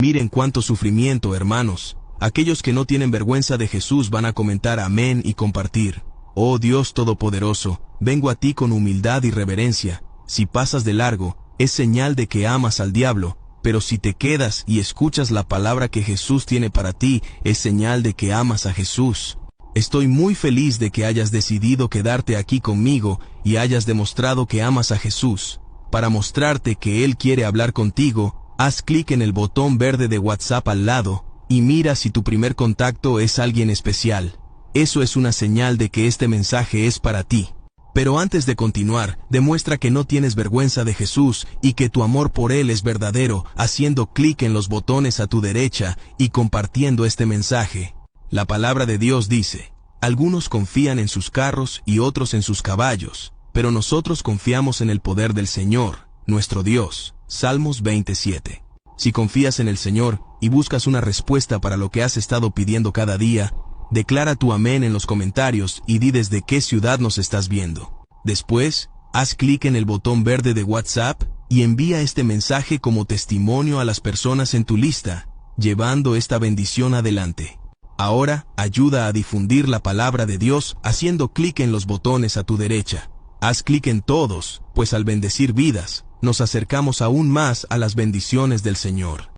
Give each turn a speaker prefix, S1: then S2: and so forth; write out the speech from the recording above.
S1: Miren cuánto sufrimiento, hermanos. Aquellos que no tienen vergüenza de Jesús van a comentar amén y compartir. Oh Dios Todopoderoso, vengo a ti con humildad y reverencia. Si pasas de largo, es señal de que amas al diablo, pero si te quedas y escuchas la palabra que Jesús tiene para ti, es señal de que amas a Jesús. Estoy muy feliz de que hayas decidido quedarte aquí conmigo y hayas demostrado que amas a Jesús. Para mostrarte que Él quiere hablar contigo, haz clic en el botón verde de WhatsApp al lado, y mira si tu primer contacto es alguien especial. Eso es una señal de que este mensaje es para ti. Pero antes de continuar, demuestra que no tienes vergüenza de Jesús y que tu amor por Él es verdadero, haciendo clic en los botones a tu derecha y compartiendo este mensaje. La palabra de Dios dice: algunos confían en sus carros y otros en sus caballos, pero nosotros confiamos en el poder del Señor, nuestro Dios. Salmos 27. Si confías en el Señor y buscas una respuesta para lo que has estado pidiendo cada día, declara tu amén en los comentarios y di desde qué ciudad nos estás viendo. Después, haz clic en el botón verde de WhatsApp y envía este mensaje como testimonio a las personas en tu lista, llevando esta bendición adelante. Ahora, ayuda a difundir la palabra de Dios haciendo clic en los botones a tu derecha. Haz clic en todos, pues al bendecir vidas, nos acercamos aún más a las bendiciones del Señor.